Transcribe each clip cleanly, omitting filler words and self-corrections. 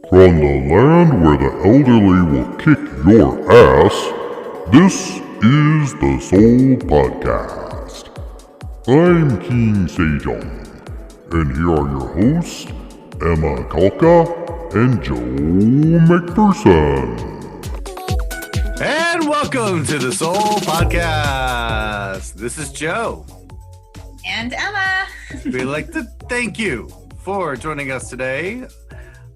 From the land where the elderly will kick your ass, this is the Soul Podcast. I'm King Sejong, and here are your hosts, Emma Kalka and Joe McPherson. And welcome to the Soul Podcast. This is Joe. And Emma. We'd like to thank you for joining us today.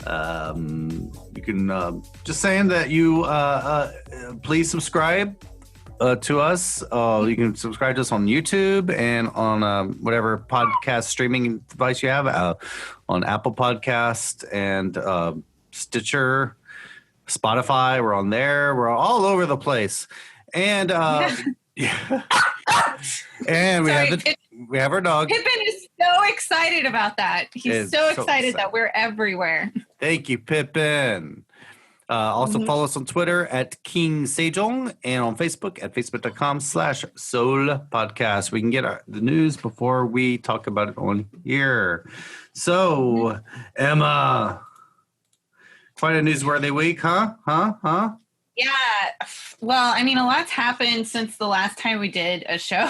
You can just saying that you please subscribe to us. You can subscribe to us on YouTube and on whatever podcast streaming device you have, on Apple Podcast and Stitcher, Spotify. We're on there. We're all over the place. And yeah. And we have our dog. Pippin is so excited about that. He's so excited that we're everywhere. Thank you, Pippin. Also follow us on Twitter at King Sejong and on Facebook at facebook.com/SeoulPodcast. We can get the news before we talk about it on here. So, Emma, quite a newsworthy week, huh? Yeah. Well, I mean, a lot's happened since the last time we did a show.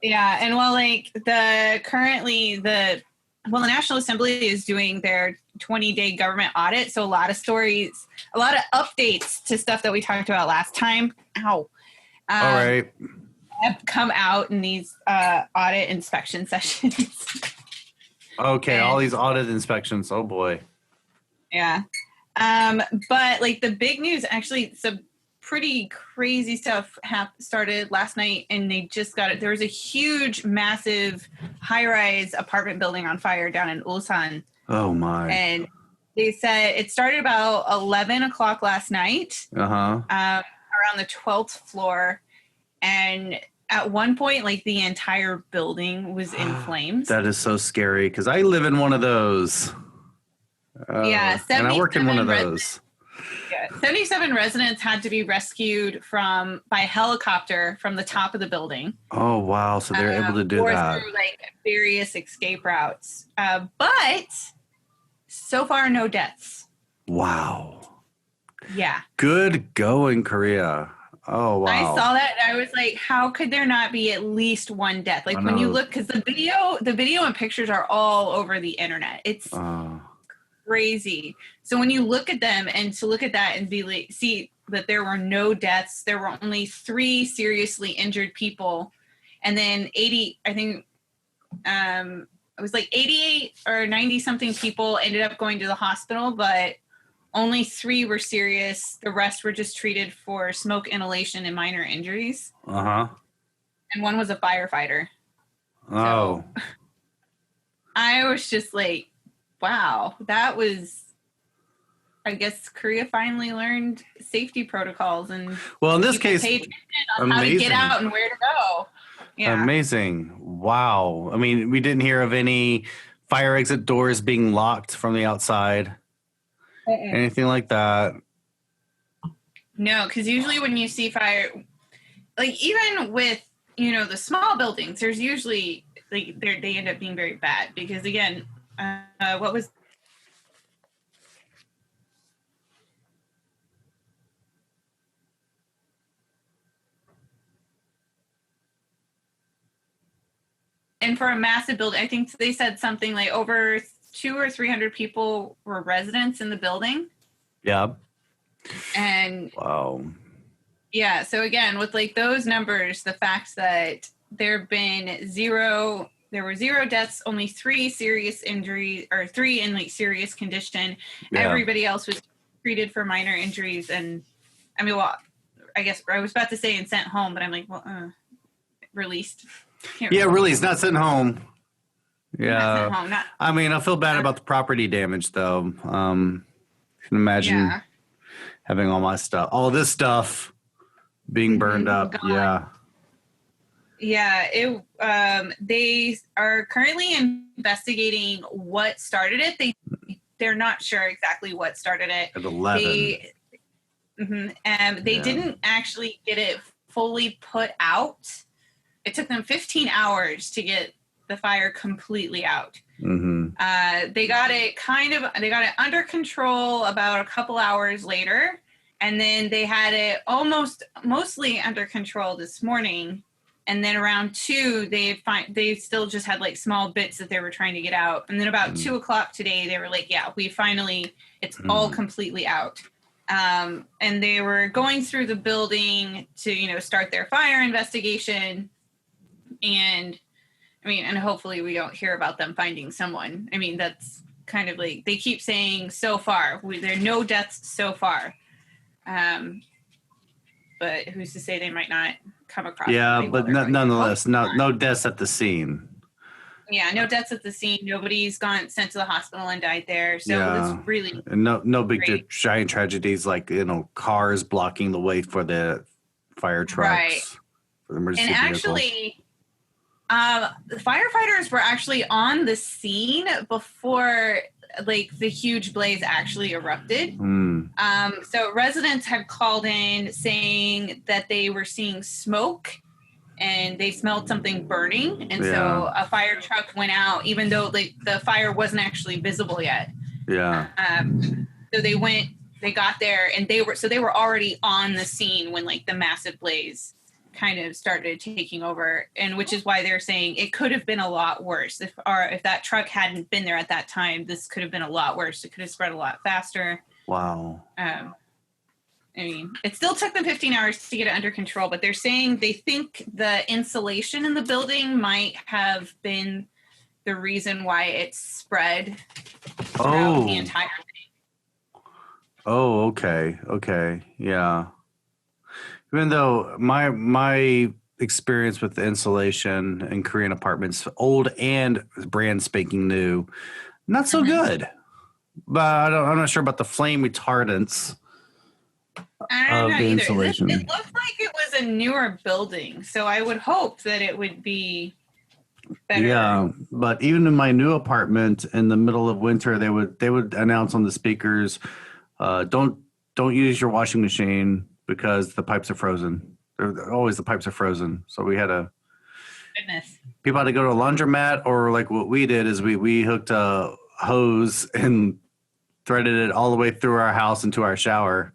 Yeah, and while the National Assembly is doing their 20-day government audit, so a lot of stories, a lot of updates to stuff that we talked about last time. All right. Have come out in these audit inspection sessions. Okay, all these audit inspections. Oh boy. Yeah. But the big news, actually, some pretty crazy stuff started last night, and they just got it. There was a huge, massive, high-rise apartment building on fire down in Ulsan. Oh my! And they said it started about 11 o'clock last night. Around the 12th floor, and at one point, the entire building was in flames. That is so scary because I live in one of those. Yeah, and I work in one of those. 77 residents had to be rescued by helicopter from the top of the building. Oh, wow. So they're able to do that. Through various escape routes. But so far, no deaths. Wow. Yeah. Good going, Korea. Oh, wow. I saw that and I was like, how could there not be at least one death? When you look, because the video and pictures are all over the internet. It's crazy. So when you look at them and to look at that and see that there were no deaths, there were only 3 seriously injured people, and then 80, I think it was 88 or 90 something people ended up going to the hospital, but only 3 were serious. The rest were just treated for smoke inhalation and minor injuries. And one was a firefighter. Oh. So, I was just wow, that was, I guess Korea finally learned safety protocols and in this case, on how to get out and where to go. Yeah. Amazing. Wow. I mean, we didn't hear of any fire exit doors being locked from the outside. Anything like that. No, because usually when you see fire, even with, the small buildings, there's usually, they end up being very bad because, again, what was and for a massive building, I think they said something over 200 or 300 people were residents in the building. Yeah. And wow. Yeah, so again, with those numbers, the fact that there were 0 deaths, only 3 serious injuries, or 3 in serious condition. Yeah. Everybody else was treated for minor injuries, and I guess I was about to say and sent home, but I'm released. Released, not sent home. Yeah, not sent home, I feel bad about the property damage though. You can imagine having all this stuff being burned up. Gone. Yeah, they are currently investigating what started it. They're not sure exactly what started it. At 11. They didn't actually get it fully put out. It took them 15 hours to get the fire completely out. Mm-hmm. They got it under control about a couple hours later, and then they had it mostly under control this morning. And then around 2, they still just had like small bits that they were trying to get out. And then about 2 o'clock today, they were like, yeah, it's all completely out. And they were going through the building to, start their fire investigation. And and hopefully we don't hear about them finding someone. That's kind of like, they keep saying so far, there are no deaths so far. But who's to say they might not come across? Yeah, but nonetheless, no deaths at the scene. Yeah, no deaths at the scene. Nobody's sent to the hospital and died there. So it's really and no big giant tragedies like cars blocking the way for the fire trucks. Right. For the emergency and vehicles. Actually, the firefighters were actually on the scene before the huge blaze actually erupted. So residents had called in saying that they were seeing smoke and they smelled something burning. And so a fire truck went out, even though the fire wasn't actually visible yet. Yeah. So they got there and they were already on the scene when the massive blaze kind of started taking over, and which is why they're saying it could have been a lot worse if that truck hadn't been there at that time. This could have been a lot worse. It could have spread a lot faster. Wow. It still took them 15 hours to get it under control, but they're saying they think the insulation in the building might have been the reason why it spread throughout the entire thing. Oh, okay, yeah. Even though my experience with the insulation in Korean apartments, old and brand spanking new, not so good. But I'm not sure about the flame retardants. I don't know the either. Insulation. It looked like it was a newer building, so I would hope that it would be better. Yeah, but even in my new apartment, in the middle of winter, they would announce on the speakers, don't use your washing machine because the pipes are frozen. The pipes are frozen. So we had people had to go to a laundromat, or like what we did is we hooked a hose and threaded it all the way through our house into our shower.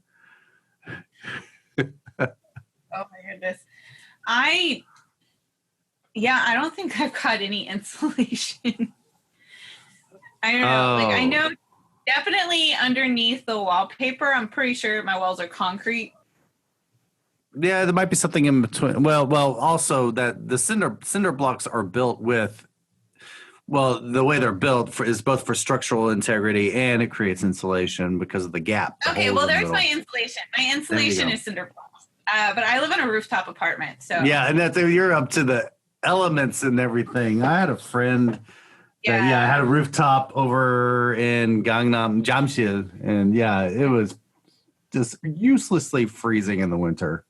Oh my goodness. I don't think I've got any insulation. I don't know. I know definitely underneath the wallpaper, I'm pretty sure my walls are concrete. Yeah, there might be something in between. Well, also that the cinder blocks are built with, the way they're built is both for structural integrity and it creates insulation because of the gap. Okay, well, there's my insulation. My insulation is cinder blocks. But I live in a rooftop apartment, so yeah, and you're up to the elements and everything. I had a friend that had a rooftop over in Gangnam, Jamsil, and it was just uselessly freezing in the winter.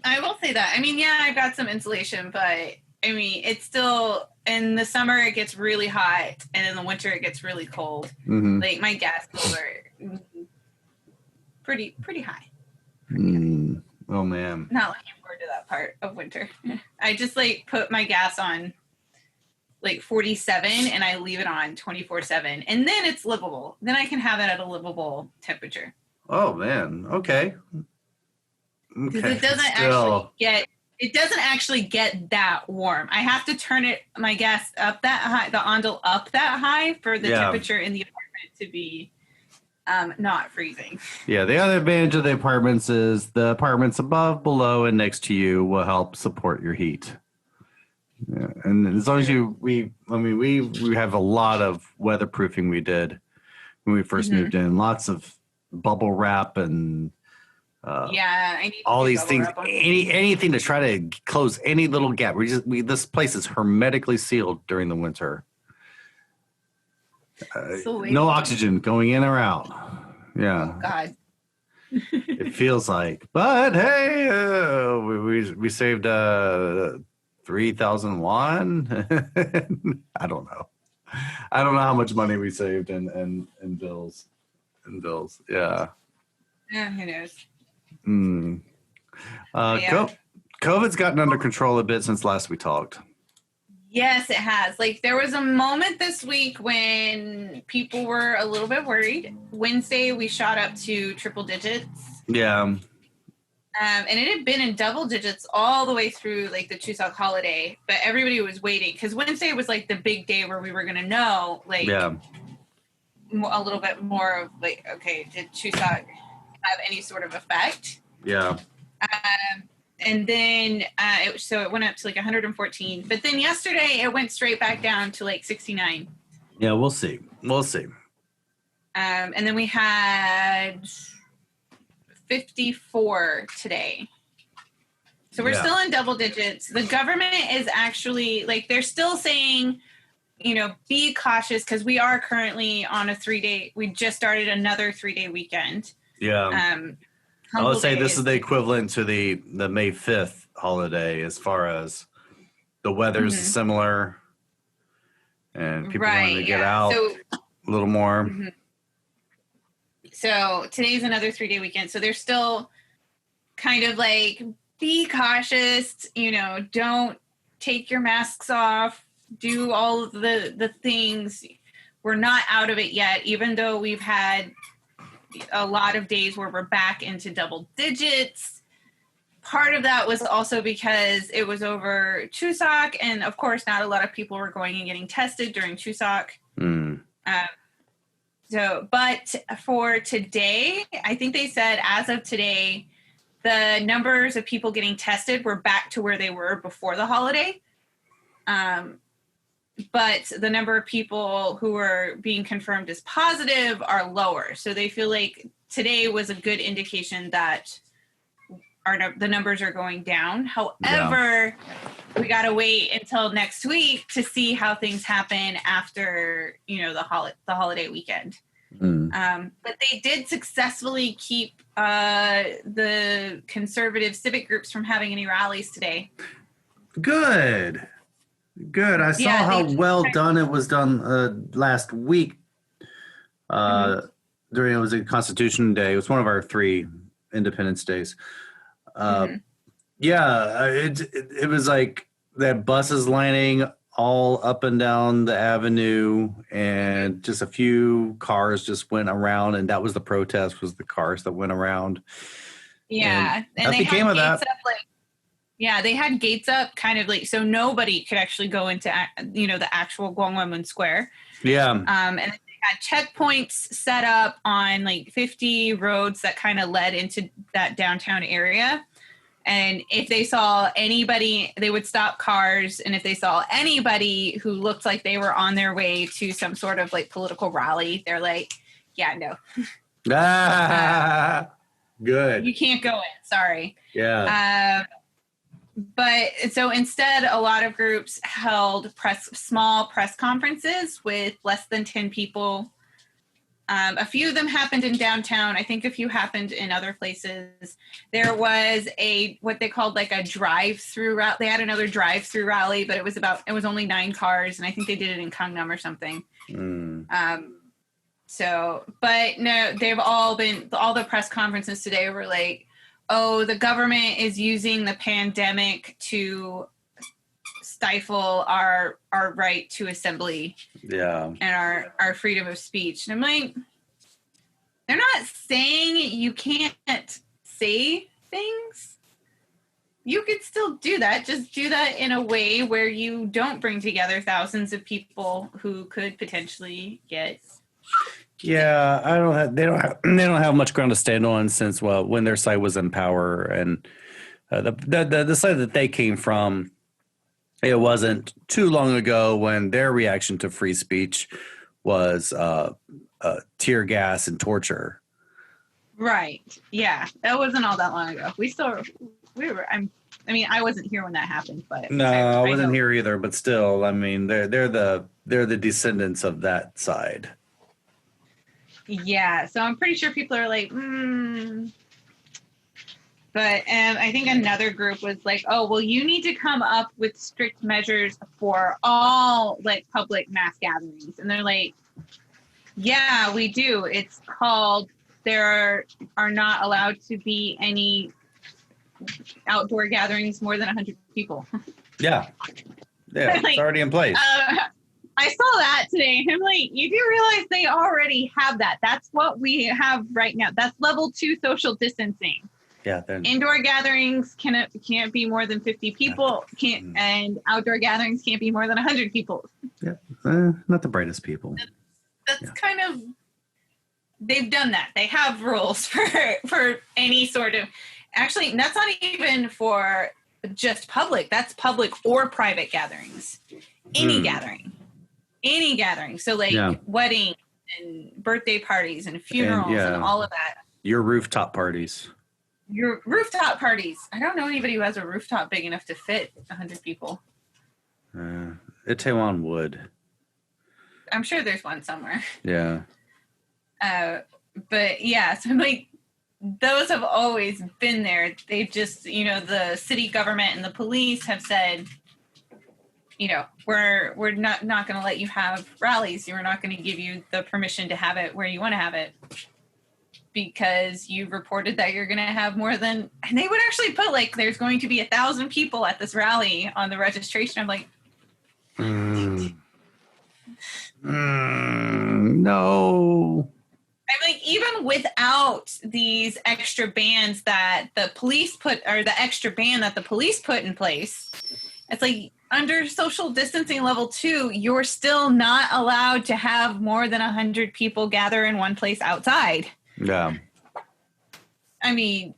I will say that. I've got some insulation, but it's still in the summer it gets really hot, and in the winter it gets really cold. Mm-hmm. My gas bills are pretty high. Oh man. Not looking forward to that part of winter. I just put my gas on 47 and I leave it on 24/7, and then it's livable. Then I can have it at a livable temperature. Oh man. Okay. Because it doesn't actually get that warm. I have to turn my gas up that high, the ondel up that high for the temperature in the apartment to be not freezing. Yeah, the other advantage of the apartments is the apartments above, below, and next to you will help support your heat. Yeah, and as long as we have a lot of weatherproofing we did when we first moved in. Lots of bubble wrap and I need all these things. Anything to try to close any little gap. This place is hermetically sealed during the winter. No oxygen going in or out. Yeah. Oh, God. It feels like. But hey, we saved 3,000 won. I don't know how much money we saved in bills. Yeah. Yeah, who knows? COVID's gotten under control a bit since last we talked. Yes, it has. Like, there was a moment this week when people were a little bit worried. Wednesday, we shot up to triple digits. Yeah. And it had been in double digits all the way through, like, the Chuseok holiday. But everybody was waiting because Wednesday was, like, the big day where we were going to know, like, a little bit more of, like, okay, did Chuseok have any sort of effect? Yeah. And then it went up to like 114. But then yesterday it went straight back down to like 69. Yeah, we'll see. And then we had 54 today. So we're still in double digits. The government is actually, like, they're still saying, you know, be cautious because we are currently on a 3-day, we just started another 3-day weekend. Yeah. I would say this is the equivalent to the May 5th holiday as far as the weather's similar and people want to get out a little more. Mm-hmm. So today's another 3-day weekend. So they're still kind of like, be cautious, you know, don't take your masks off, do all of the things. We're not out of it yet, even though we've had a lot of days where we're back into double digits. Part of that was also because it was over Chuseok, and of course not a lot of people were going and getting tested during Chuseok. But for today, I think they said as of today, the numbers of people getting tested were back to where they were before the holiday. But the number of people who are being confirmed as positive are lower. So they feel like today was a good indication that the numbers are going down. However, we got to wait until next week to see how things happen after, you know, the holiday weekend. But they did successfully keep the conservative civic groups from having any rallies today. Good. I saw how well done it was done last week. During, it was a Constitution Day. It was one of our 3 Independence Days. It was like that buses lining all up and down the avenue, and just a few cars just went around, and that was the protest, was the cars that went around. Yeah, and they became of that. They had gates up kind of like so nobody could actually go into, you know, the actual Gwanghwamun Square. Yeah. And they had checkpoints set up on like 50 roads that kind of led into that downtown area. And if they saw anybody, they would stop cars. And if they saw anybody who looked like they were on their way to some sort of like political rally, they're like, yeah, no. Good. You can't go in. Sorry. Yeah. But so instead, a lot of groups held small press conferences with less than 10 people. A few of them happened in downtown. I think a few happened in other places. There was what they called like a drive-through rally. They had another drive-through rally, but it was only 9 cars, and I think they did it in Gangnam or something. But no, all the press conferences today were like, oh, the government is using the pandemic to stifle our right to assembly. Yeah. And our freedom of speech. And I'm like, they're not saying you can't say things. You could still do that. Just do that in a way where you don't bring together thousands of people who could potentially get. Yeah, they don't have much ground to stand on since when their side was in power, and the side that they came from, it wasn't too long ago when their reaction to free speech was tear gas and torture. Right. Yeah, that wasn't all that long ago. I wasn't here when that happened, but no, I wasn't here either. But still, I mean, they're the descendants of that side. Yeah, so I'm pretty sure people are like, But I think another group was like, oh, well, you need to come up with strict measures for all like public mass gatherings. And they're like, yeah, we do. It's called there are not allowed to be any outdoor gatherings more than 100 people. Yeah. Yeah, it's already in place. I saw that today. I'm like, you do realize they already have that. That's what we have right now. That's level 2 social distancing. Yeah. Indoor gatherings can't be more than 50 people. And outdoor gatherings can't be more than 100 people. Yeah, not the brightest people. That's kind of, they've done that. They have rules for any sort of, actually, that's not even for just public. That's public or private gatherings. Any gathering. So weddings and birthday parties and funerals and all of that. Your rooftop parties. I don't know anybody who has a rooftop big enough to fit 100 people. Itaewon would. I'm sure there's one somewhere. Yeah. But yeah, so I'm like, those have always been there. They've just, the city government and the police have said, we're not going to let you have rallies. We're not going to give you the permission to have it where you want to have it because you've reported that you're going to have more than, and they would actually put there's going to be 1,000 people at this rally on the registration. I'm like, no. I'm like, even without these extra bans that the police put, or the extra ban that the police put in place, it's like under social distancing level 2, you're still not allowed to have more than 100 people gather in one place outside. Yeah. I mean,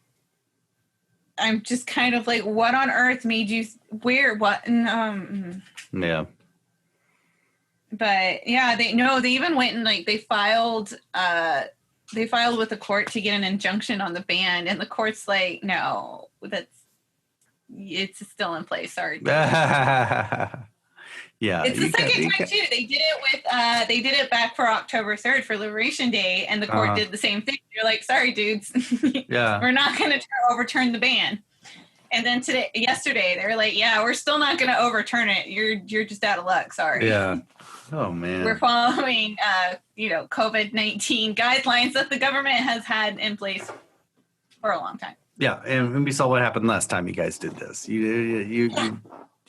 I'm just kind of like, what on earth made you wear what? Yeah. But yeah, they even went and they filed with the court to get an injunction on the ban, and the court's like, no, it's still in place. Sorry. Yeah. It's the second time too. They did it back for October 3rd for Liberation Day, and the court did the same thing. You're like, sorry, dudes. Yeah. We're not going to overturn the ban. And then yesterday, they were like, yeah, we're still not going to overturn it. You're just out of luck. Sorry. Yeah. Oh, man. We're following, COVID-19 guidelines that the government has had in place for a long time. Yeah, and we saw what happened last time you guys did this. You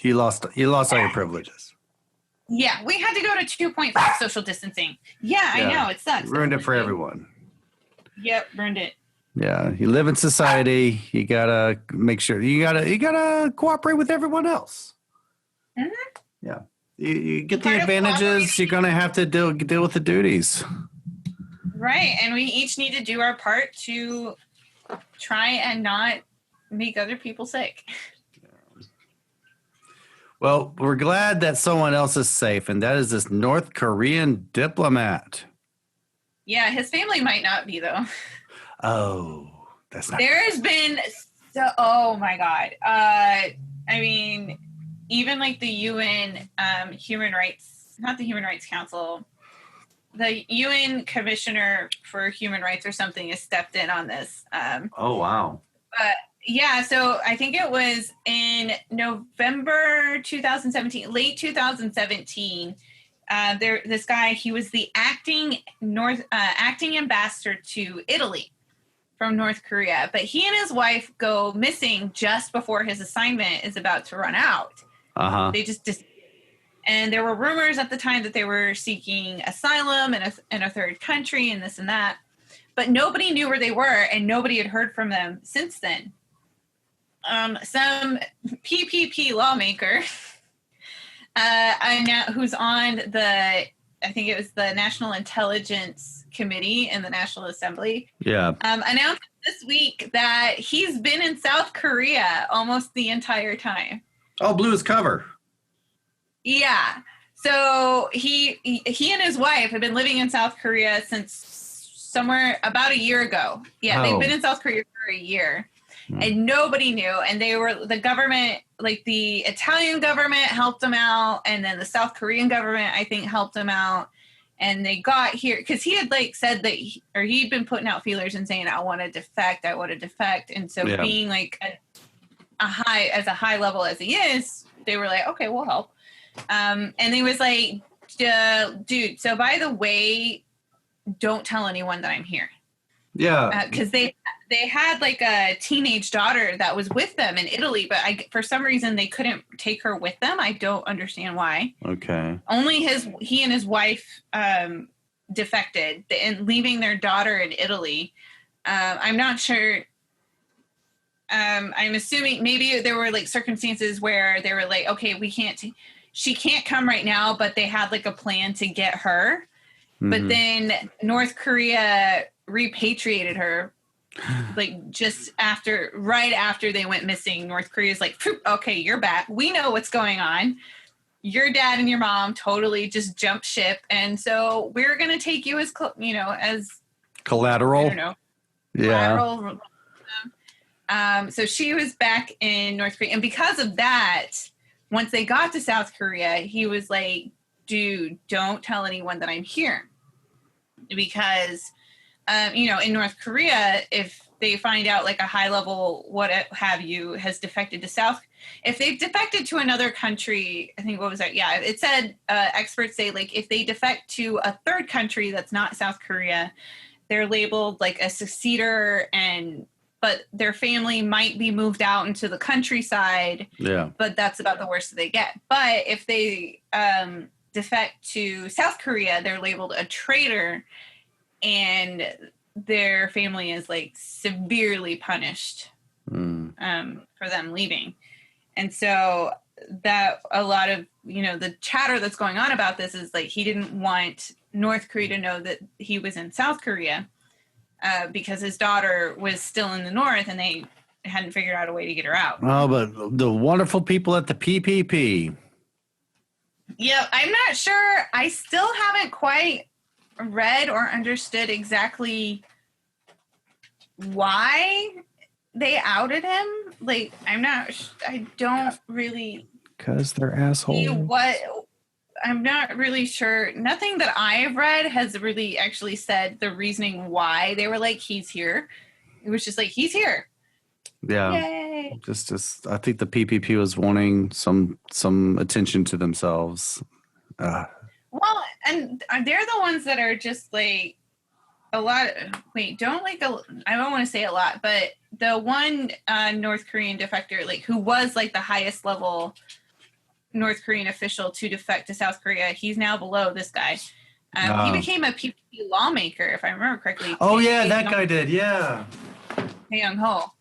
lost all your privileges. Yeah, we had to go to 2.5 social distancing. Yeah, I know, it sucks. Ruined it for everyone. Yep, ruined it. Yeah, you live in society. You gotta make sure you gotta cooperate with everyone else. Mm-hmm. Yeah, you get the advantages. You're gonna have to deal with the duties. Right, and we each need to do our part to try and not make other people sick. Well, we're glad that someone else is safe, and that is this North Korean diplomat. Yeah, his family might not be though. Oh, that's not. There has been oh my God. I mean, even the UN Human Rights, not the Human Rights Council, the UN Commissioner for Human Rights or something has stepped in on this. Oh, wow. But yeah, so I think it was in November 2017, late 2017. This guy, he was the acting ambassador to Italy from North Korea, but he and his wife go missing just before his assignment is about to run out. They just and there were rumors at the time that they were seeking asylum in a third country and this and that, but nobody knew where they were and nobody had heard from them since then. Some PPP lawmaker who's on I think it was the National Intelligence Committee in the National Assembly. Yeah. Announced this week that he's been in South Korea almost the entire time. Oh, blew his cover. Yeah. So he and his wife have been living in South Korea since somewhere about a year ago. Yeah, they've been in South Korea for a year. And nobody knew. And the government, the Italian government helped them out. And then the South Korean government, I think, helped them out. And they got here because he had said that he'd been putting out feelers and saying, I want to defect. And so being a high level as he is, they were like, okay, we'll help. And he was like, dude, so by the way, don't tell anyone that I'm here. Yeah. Because they they had like a teenage daughter that was with them in Italy, but for some reason they couldn't take her with them. I don't understand why. Okay. Only he and his wife defected and leaving their daughter in Italy. I'm not sure. I'm assuming maybe there were like circumstances where they were like, okay, she can't come right now, but they had like a plan to get her. Mm-hmm. But then North Korea repatriated her like right after they went missing. North Korea's like, okay, you're back. We know what's going on. Your dad and your mom totally just jumped ship. And so we're going to take you as, as collateral. I don't know. Yeah. Collateral. So she was back in North Korea. And because of that, once they got to South Korea, he was like, dude, don't tell anyone that I'm here. Because, in North Korea, if they find out like a high level, what have you, has defected to if they've defected to another country, I think, what was that? Yeah, it said, experts say like if they defect to a third country that's not South Korea, they're labeled like a seceder but their family might be moved out into the countryside. Yeah. But that's about the worst that they get. But if they defect to South Korea, they're labeled a traitor, and their family is like severely punished for them leaving. And so that a lot of, the chatter that's going on about this is like he didn't want North Korea to know that he was in South Korea. Because his daughter was still in the North and they hadn't figured out a way to get her out. Oh, but the wonderful people at the PPP. Yeah, I'm not sure. I still haven't quite read or understood exactly why they outed him. Like, I don't really. Because they're assholes. I'm not really sure. Nothing that I've read has really actually said the reasoning why they were like, he's here. It was just like, he's here. Yeah. Yay. Just I think the PPP was wanting some attention to themselves. Well, and they're the ones that are just like I don't want to say a lot, but the one North Korean defector, like who was like the highest level North Korean official to defect to South Korea, he's now below this guy. He became a PPP lawmaker, if I remember correctly. Oh, yeah, that guy did, yeah. Tae Young-ho.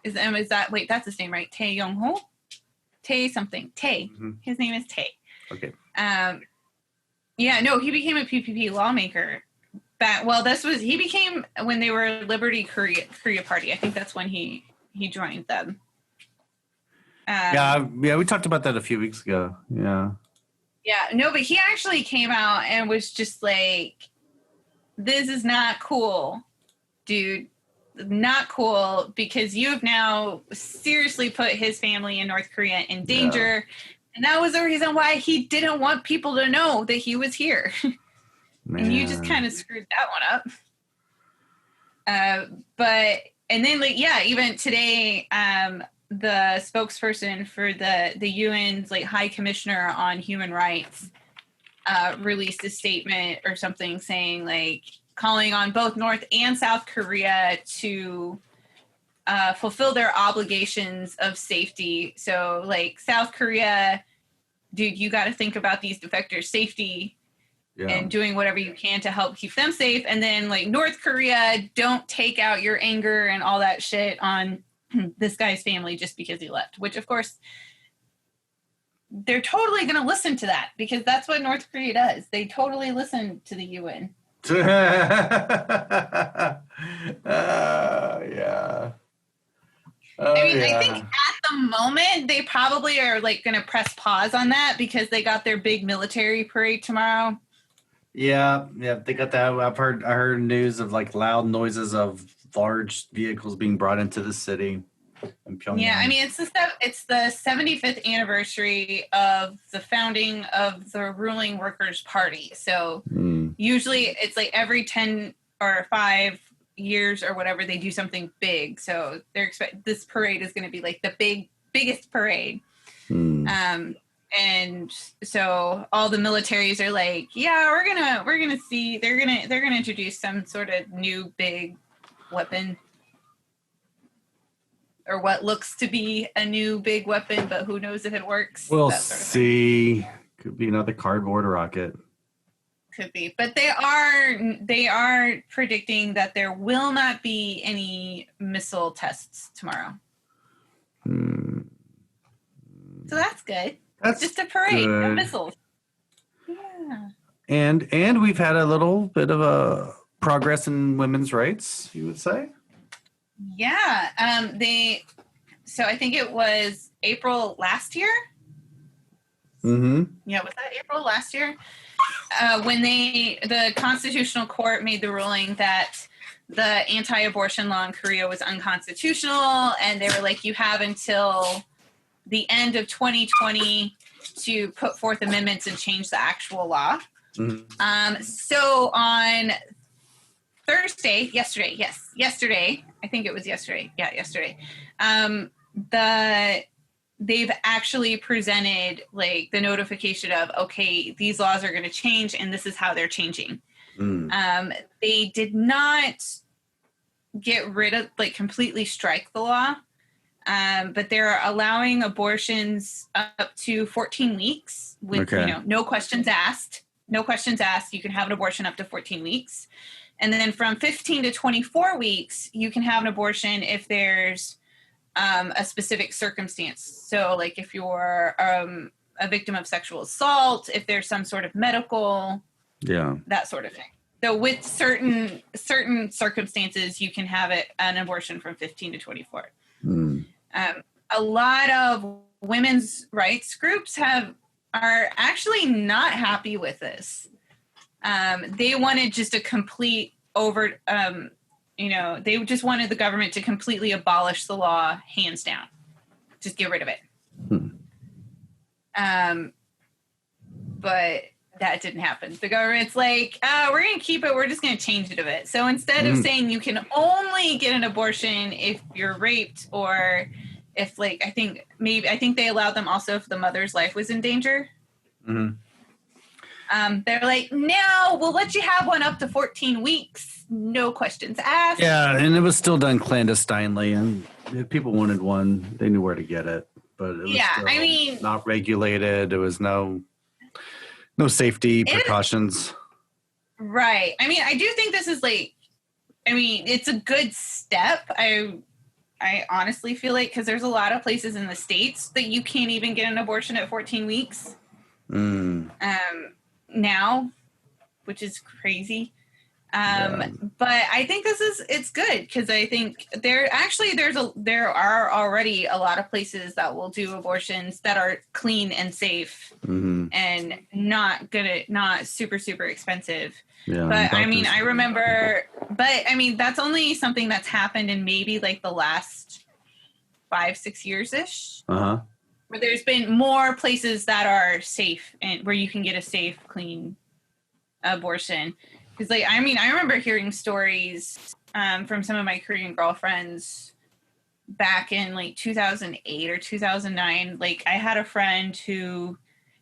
Is that, wait, that's his name, right? Tae Young-ho? Tae something. Tae. Mm-hmm. His name is Tae. Okay. Yeah, no, he became a PPP lawmaker. He became when they were Liberty Korea Party. I think that's when he joined them. Yeah, we talked about that a few weeks ago. Yeah. Yeah, no, but he actually came out and was just like, this is not cool, dude. Not cool, because you have now seriously put his family in North Korea in danger. Yeah. And that was the reason why he didn't want people to know that he was here. And you just kind of screwed that one up. And then, like, yeah, even today, the spokesperson for the UN's like High Commissioner on Human Rights released a statement or something saying like calling on both North and South Korea to fulfill their obligations of safety. So like South Korea, dude, you got to think about these defectors' safety and doing whatever you can to help keep them safe. And then like North Korea, don't take out your anger and all that shit on this guy's family just because he left, which of course they're totally going to listen to that because that's what North Korea does. They totally listen to the UN. Yeah. I think at the moment they probably are like going to press pause on that because they got their big military parade tomorrow. Yeah, they got that. I heard news of like loud noises of large vehicles being brought into the city in Pyongyang. Yeah, I mean it's the 75th anniversary of the founding of the ruling Workers' Party. So usually it's like every 10 or 5 years or whatever they do something big. So they're this parade is going to be like the biggest parade. And so all the militaries are like, yeah, we're gonna see they're gonna introduce some sort of new big weapon. or what looks to be a new big weapon, but who knows if it works. We'll see. Could be another cardboard rocket. Could be, but they are predicting that there will not be any missile tests tomorrow. So that's good. That's just a parade of missiles. Yeah. And we've had a little bit of a progress in women's rights, you would say? Yeah. So I think it was April last year. Mm-hmm. Yeah, was that April last year? When the Constitutional Court made the ruling that the anti-abortion law in Korea was unconstitutional, and they were like, you have until the end of 2020 to put forth amendments and change the actual law. Mm-hmm. So on yesterday, I think it was yesterday. Yeah, yesterday. They've actually presented like the notification of, okay, these laws are going to change and this is how they're changing. They did not get rid of, like, completely strike the law, but they're allowing abortions up to 14 weeks with, no questions asked. No questions asked. You can have an abortion up to 14 weeks. And then from 15 to 24 weeks, you can have an abortion if there's a specific circumstance. So like if you're a victim of sexual assault, if there's some sort of medical, that sort of thing. So with certain circumstances, you can have an abortion from 15 to 24. A lot of women's rights groups are actually not happy with this. They wanted just a complete they just wanted the government to completely abolish the law, hands down. Just get rid of it. But that didn't happen. The government's like, we're going to keep it. We're just going to change it a bit. So instead of saying you can only get an abortion if you're raped, or if, like, I think they allowed them also if the mother's life was in danger. Mm-hmm. They're like, no, we'll let you have one up to 14 weeks. No questions asked. Yeah, and it was still done clandestinely, and if people wanted one, they knew where to get it. But it was not regulated. There was no safety precautions. Right. I mean, I do think this is it's a good step. I honestly feel like, because there's a lot of places in the States that you can't even get an abortion at 14 weeks. Now, which is crazy. But I think it's good, because I think there are already a lot of places that will do abortions that are clean and safe, and not super, super expensive. Yeah, but I remember, that's only something that's happened in maybe like the last 5-6 years-ish. Where there's been more places that are safe and where you can get a safe, clean abortion. Because, I remember hearing stories from some of my Korean girlfriends back in, 2008 or 2009. Like, I had a friend who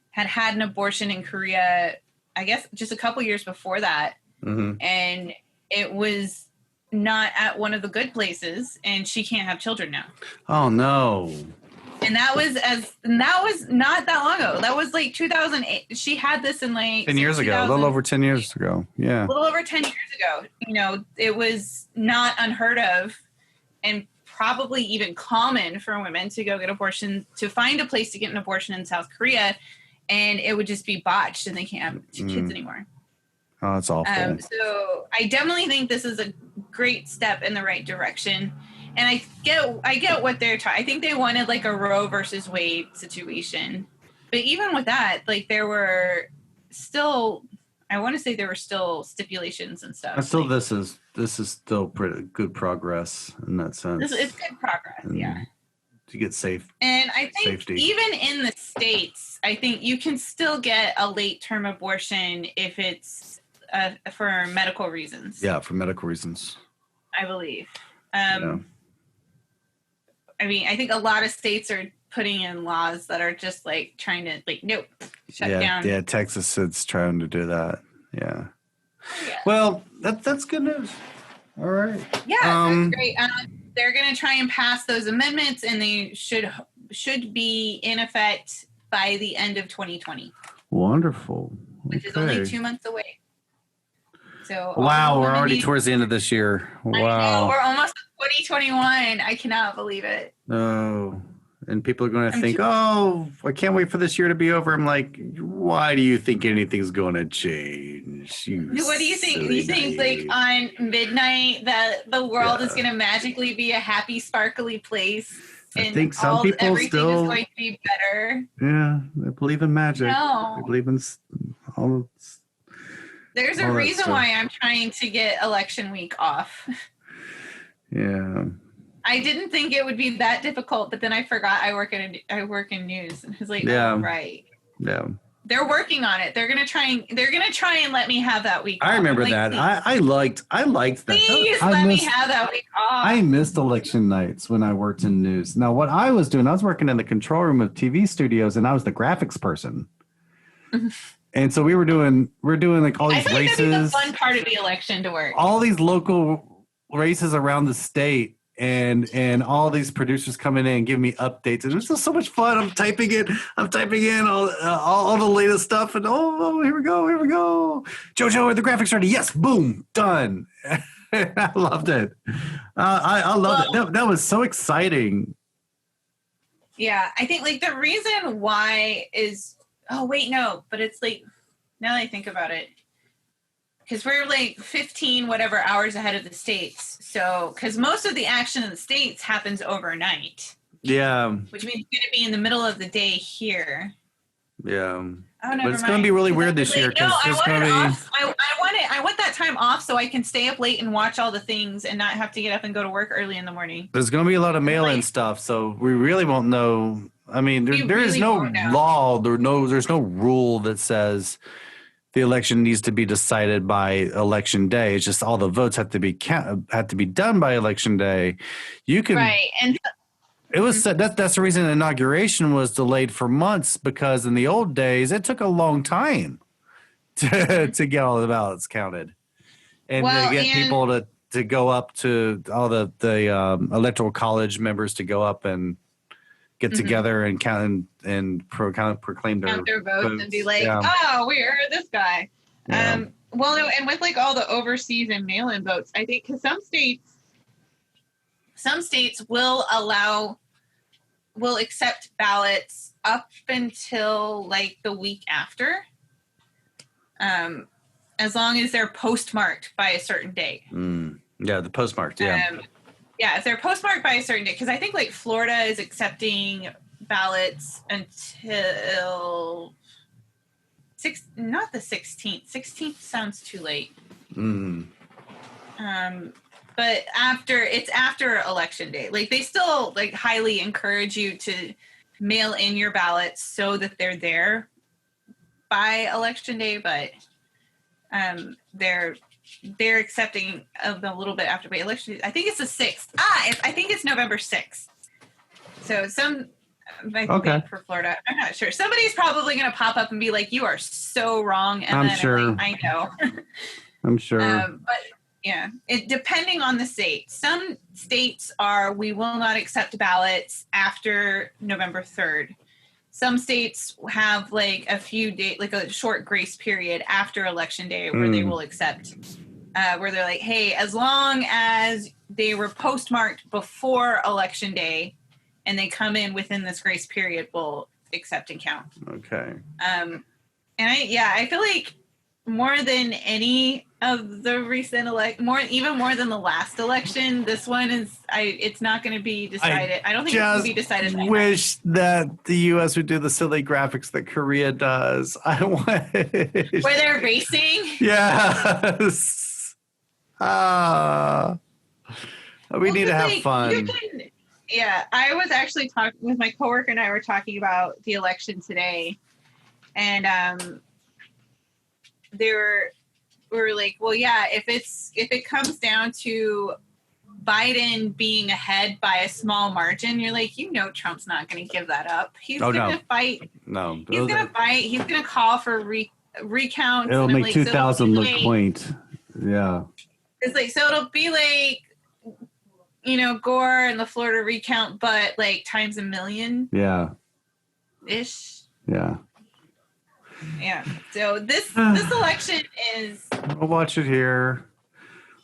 had an abortion in Korea, I guess, just a couple years before that. And it was not at one of the good places, and she can't have children now. Oh, no. And that was not that long ago. That was 2008. She had this in 10 years ago, a little over 10 years ago. Yeah. A little over 10 years ago. It was not unheard of, and probably even common for women to go get abortions, to find a place to get an abortion in South Korea, and it would just be botched and they can't have kids anymore. Oh, that's awful. So I definitely think this is a great step in the right direction. And I get what they're I think they wanted a Roe versus Wade situation. But even with that, there were still, I want to say there were still stipulations and stuff. Still, this is still pretty good progress in that sense. It's good progress, yeah. To get safe. And I think even in the States, I think you can still get a late term abortion if it's for medical reasons. Yeah, for medical reasons. I believe. I think a lot of states are putting in laws that are just trying to nope, shut down. Yeah, Texas is trying to do that. Yeah. Well, that's good news. All right. Yeah, that's great. they're going to try and pass those amendments, and they should be in effect by the end of 2020. Wonderful. Which is only 2 months away. So wow, we're already towards the end of this year. Wow. I know, we're almost 2021. I cannot believe it. Oh, and people are going to think, I can't wait for this year to be over. I'm like, why do you think anything's going to change? What do you think? You think like on midnight that the world is going to magically be a happy, sparkly place? I think some people everything still is going to be better. Yeah, they believe in magic. No. They believe in all. There's a reason why I'm trying to get election week off. Yeah. I didn't think it would be that difficult, but then I forgot I work in news, and I was like, oh, right. Yeah. They're working on it. They're gonna try and let me have that week off. I remember that. I liked that. Please let me have that week off. I missed election nights when I worked in news. Now, what I was doing, I was working in the control room of TV studios, and I was the graphics person. And so we're doing like all these races. That'd be the fun part of the election to work. All these local races around the state. And all these producers coming in and giving me updates, and it's just so much fun. I'm typing in all the latest stuff, and here we go. Jojo, are the graphics ready? Yes, boom, done. I loved it. I loved it. That was so exciting. Yeah, I think like the reason why is but it's like now that I think about it. Because we're like 15 whatever hours ahead of the States. So, because most of the action in the States happens overnight. Yeah. Which means it's going to be in the middle of the day here. Yeah. But it's going to be really weird this year. No, I want that time off so I can stay up late and watch all the things and not have to get up and go to work early in the morning. There's going to be a lot of mail-in stuff, so we really won't know. I mean, there is no law. There's no rule that says the election needs to be decided by election day. It's just all the votes have to be done by election day. You can and it was that's the reason the inauguration was delayed for months, because in the old days it took a long time to get all the ballots counted and to get people to go up, to all the electoral college members to go up and get together and count and proclaim their votes and be like, we heard this guy. Yeah. And with like all the overseas and mail-in votes, I think because some states will accept ballots up until like the week after, as long as they're postmarked by a certain date. Yeah, the postmarked. Yeah. If they're postmarked by a certain date, because I think like Florida is accepting ballots until not the 16th. 16th sounds too late. But after election day. Like they still like highly encourage you to mail in your ballots so that they're there by election day, but they're accepting of a little bit after by election. I think it's the 6th. I think it's November 6th. So for Florida, I'm not sure. Somebody's probably going to pop up and be like, "You are so wrong." And I'm sure. I know. I'm sure. But yeah, depending on the state. Some states we will not accept ballots after November 3rd. Some states have like a few days, like a short grace period after election day where they will accept, where they're like, hey, as long as they were postmarked before election day and they come in within this grace period, we'll accept and count. Okay. And I feel like more than any of the recent even more than the last election, this one it's not going to be decided. I don't think it's going to be decided. I wish that the U.S. would do the silly graphics that Korea does. I wish. Where they're racing? Yes. We need to have fun. I was actually talking with my coworker, and I were talking about the election today, and we were like, well, yeah, if it comes down to Biden being ahead by a small margin, you're like, Trump's not going to give that up. He's going to fight. No, he's going to fight. He's going to call for recounts. It'll make 2000 look quaint. Yeah. It's like, so it'll be like Gore and the Florida recount, but like times a million. Yeah. Ish. Yeah. Yeah. So this election is. We'll watch it here.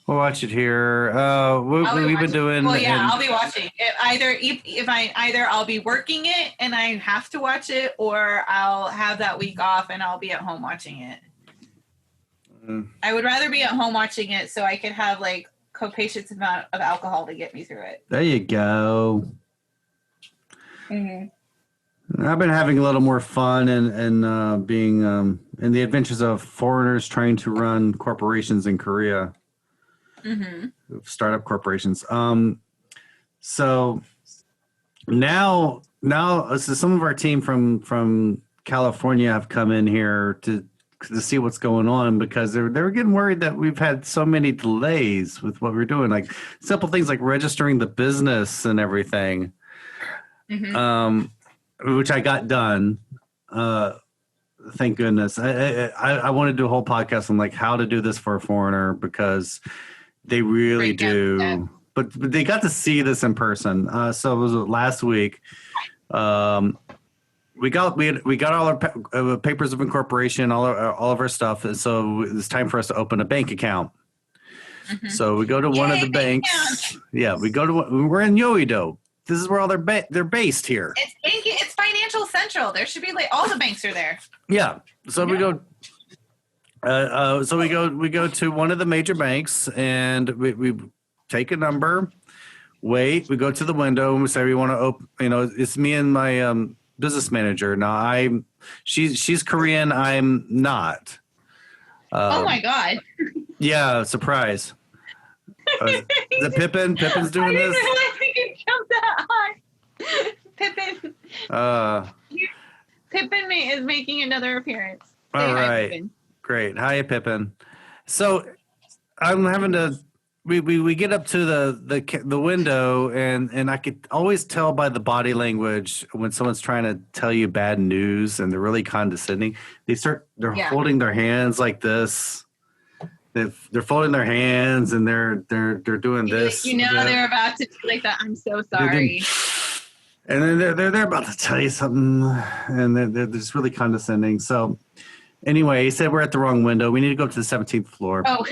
We've been doing. Well, yeah, I'll be watching it. Either I'll be working it and I have to watch it, or I'll have that week off and I'll be at home watching it. I would rather be at home watching it so I could have like copious amount of alcohol to get me through it. There you go. Mm-hmm. I've been having a little more fun and being in the adventures of foreigners trying to run corporations in Korea. Mm-hmm. Startup corporations. So now some of our team from California have come in here to see what's going on, because they were getting worried that we've had so many delays with what we're doing, like simple things like registering the business and everything, which I got done. Thank goodness. I want to do a whole podcast on like how to do this for a foreigner, because they really do. But they got to see this in person. So it was last week. We got all our papers of incorporation, all of our stuff, and so it's time for us to open a bank account. Mm-hmm. So we go to one of the banks. Yeah, we're in Yoido. This is where all they're based here. It's Financial Central. There should be like all the banks are there. Yeah. So we go. We go to one of the major banks, and we take a number. Wait. We go to the window and we say we want to open. It's me and my business manager. Now she's Korean. I'm not. Oh my God. Yeah, surprise. The Pippin's doing this. I think it jumped that high. Pippin is making another appearance. All right. Great. Hi, Pippin. So I'm having to. We get up to the window, and I could always tell by the body language when someone's trying to tell you bad news and they're really condescending. They're holding their hands like this. They're folding their hands and they're doing this. They're about to do like that. I'm so sorry. And then they're about to tell you something, and they're just really condescending. So anyway, he said we're at the wrong window. We need to go to the 17th floor. Oh.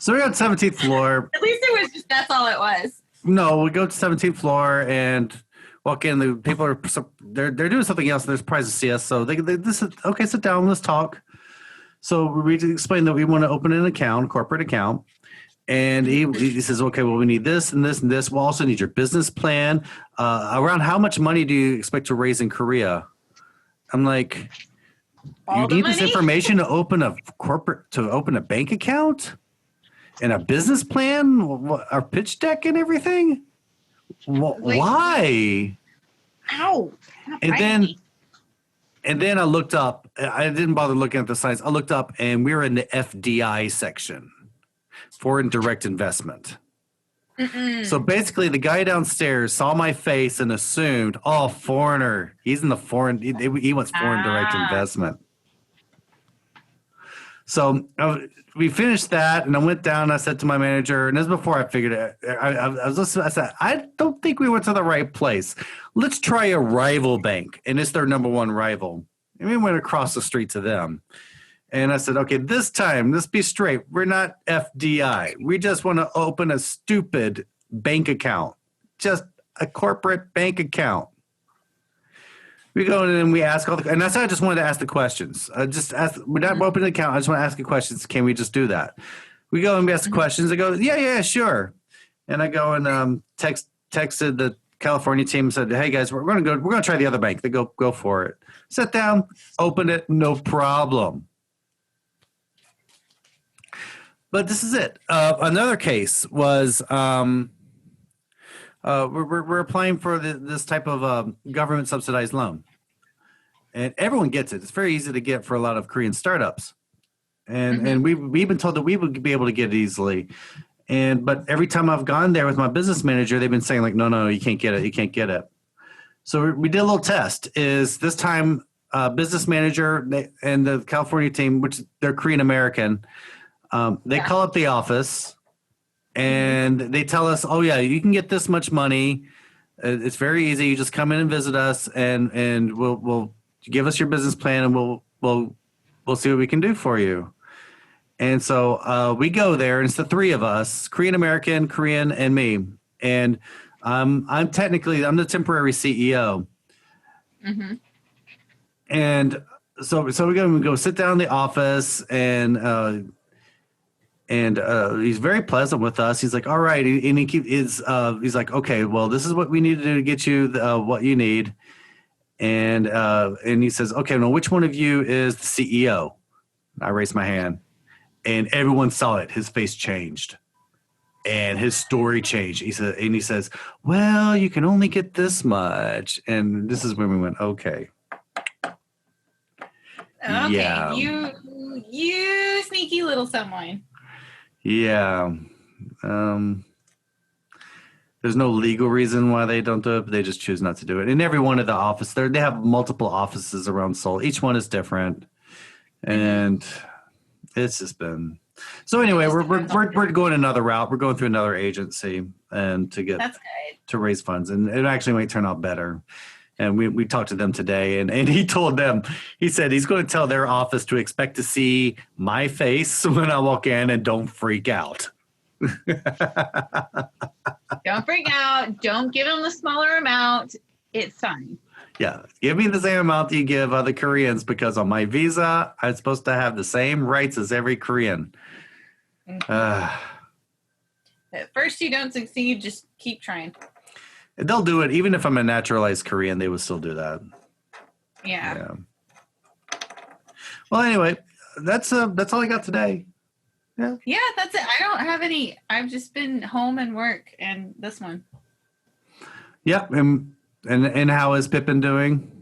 So we're on the 17th floor. At least it was just, that's all it was. No, we go to the 17th floor and walk in. The people are they're doing something else, and they're surprised to see us. So this is okay. Sit down. Let's talk. So we explain that we want to open an account, corporate account, and he says, okay, well, we need this and this and this. We'll also need your business plan. Around how much money do you expect to raise in Korea? I'm like, you need this information to open a bank account? And a business plan, our pitch deck and everything. Why? Ow! And then I looked up. I didn't bother looking at the signs. I looked up, and we were in the FDI section, foreign direct investment. Mm-mm. So basically, the guy downstairs saw my face and assumed, "Oh, foreigner. He's in the foreign. He wants foreign direct investment." So we finished that, and I went down, and I said to my manager, and this is before I figured it. I was listening. I said, I don't think we went to the right place. Let's try a rival bank, and it's their number one rival. And we went across the street to them. And I said, okay, this time, let's be straight. We're not FDI. We just want to open a stupid bank account, just a corporate bank account. We go in and we ask and that's why I just wanted to ask the questions. We're not opening an account. I just want to ask you questions. Can we just do that? We go and we ask the questions. I go, yeah, sure. And I go and texted the California team and said, hey guys, we're going to try the other bank. They go for it. Sit down, open it, no problem. But this is it. Another case was we're applying for this type of government subsidized loan, and everyone gets it. It's very easy to get for a lot of Korean startups, and we've been told that we would be able to get it easily. But every time I've gone there with my business manager, they've been saying like, no, you can't get it. So we did a little test. Is this time business manager and the California team, which they're Korean American, they call up the office. And they tell us, oh yeah, you can get this much money. It's very easy. You just come in and visit us, and we'll give us your business plan, and we'll see what we can do for you. And so we go there, and it's the three of us, Korean American, Korean, and me. And I'm the temporary CEO. Mm-hmm. And so we're going to go sit down in the office, and he's very pleasant with us. He's like, all right. And he's like, okay, well, this is what we need to do to get you what you need. And he says, okay, well, which one of you is the CEO? I raised my hand, and everyone saw it. His face changed. And his story changed. He says, well, you can only get this much. And this is when we went, okay. Okay, yeah. You sneaky little someone. Yeah. There's no legal reason why they don't do it, but they just choose not to do it. And every one of the offices, they have multiple offices around Seoul. Each one is different. And it's just been... So anyway, we're going another route. We're going through another agency and to raise funds, and it actually might turn out better. And we talked to them today, and he told them, he said he's going to tell their office to expect to see my face when I walk in, and don't freak out. Don't freak out. Don't give them the smaller amount. It's fine. Yeah, give me the same amount that you give other Koreans, because on my visa, I'm supposed to have the same rights as every Korean. At first you don't succeed, just keep trying. They'll do it. Even if I'm a naturalized Korean, they would still do that. Yeah. Well, anyway, that's all I got today. Yeah, that's it. I don't have any. I've just been home and work and this one. Yep. And how is Pippin doing?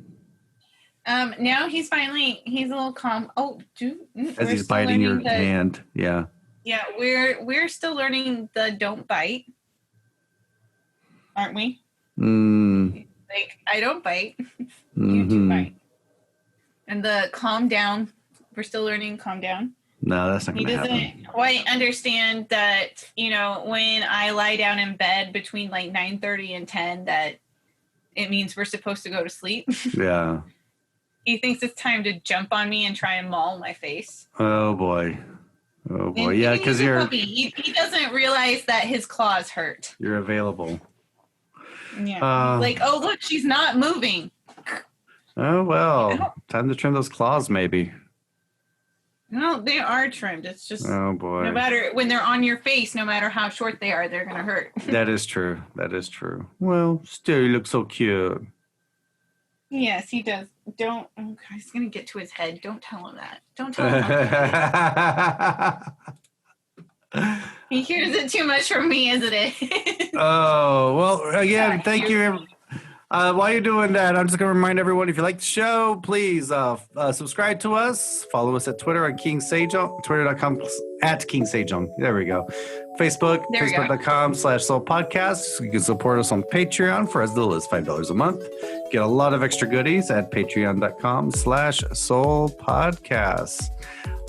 Now he's a little calm. Oh, as he's biting your hand. Yeah. Yeah, we're still learning the don't bite, aren't we? Like, I don't bite. You do bite. And the calm down. We're still learning calm down. No, that's not going to happen. He doesn't quite understand that, when I lie down in bed between like 9:30 and 10, that it means we're supposed to go to sleep. Yeah. He thinks it's time to jump on me and try and maul my face. Oh, boy. And yeah, because he doesn't realize that his claws hurt. You're available. Yeah. Oh, look, she's not moving. Oh, well. Time to trim those claws, maybe. No, they are trimmed. It's just, oh boy. No matter when they're on your face, no matter how short they are, they're going to hurt. That is true. Well, still, you look so cute. Yes, he does. Don't. Oh, God, he's going to get to his head. Don't tell him that. Don't tell him that. He hears it too much from me as it is. Oh, well, again, thank you. While you're doing that, I'm just going to remind everyone, if you like the show, please subscribe to us. Follow us at Twitter at King Sejong, twitter.com at King Sejong. There we go. Facebook.com/SeoulPodcast. You can support us on Patreon for as little as $5 a month. Get a lot of extra goodies at patreon.com/SeoulPodcast.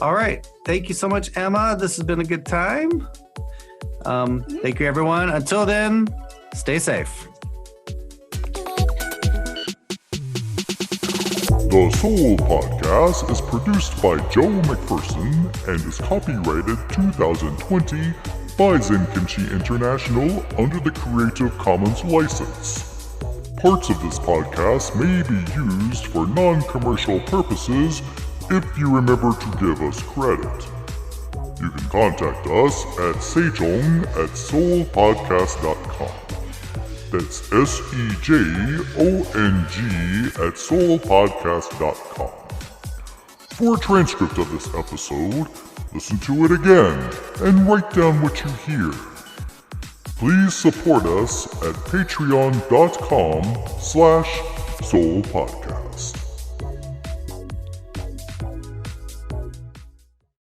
All right. Thank you so much, Emma. This has been a good time. Thank you, everyone. Until then, stay safe. The Soul Podcast is produced by Joe McPherson and is copyrighted 2020 by Zen Kimchi International under the Creative Commons license. Parts of this podcast may be used for non-commercial purposes if you remember to give us credit. You can contact us at sejong@soulpodcast.com. That's SEJONG@soulpodcast.com. For a transcript of this episode, listen to it again and write down what you hear. Please support us at patreon.com/soulpodcast.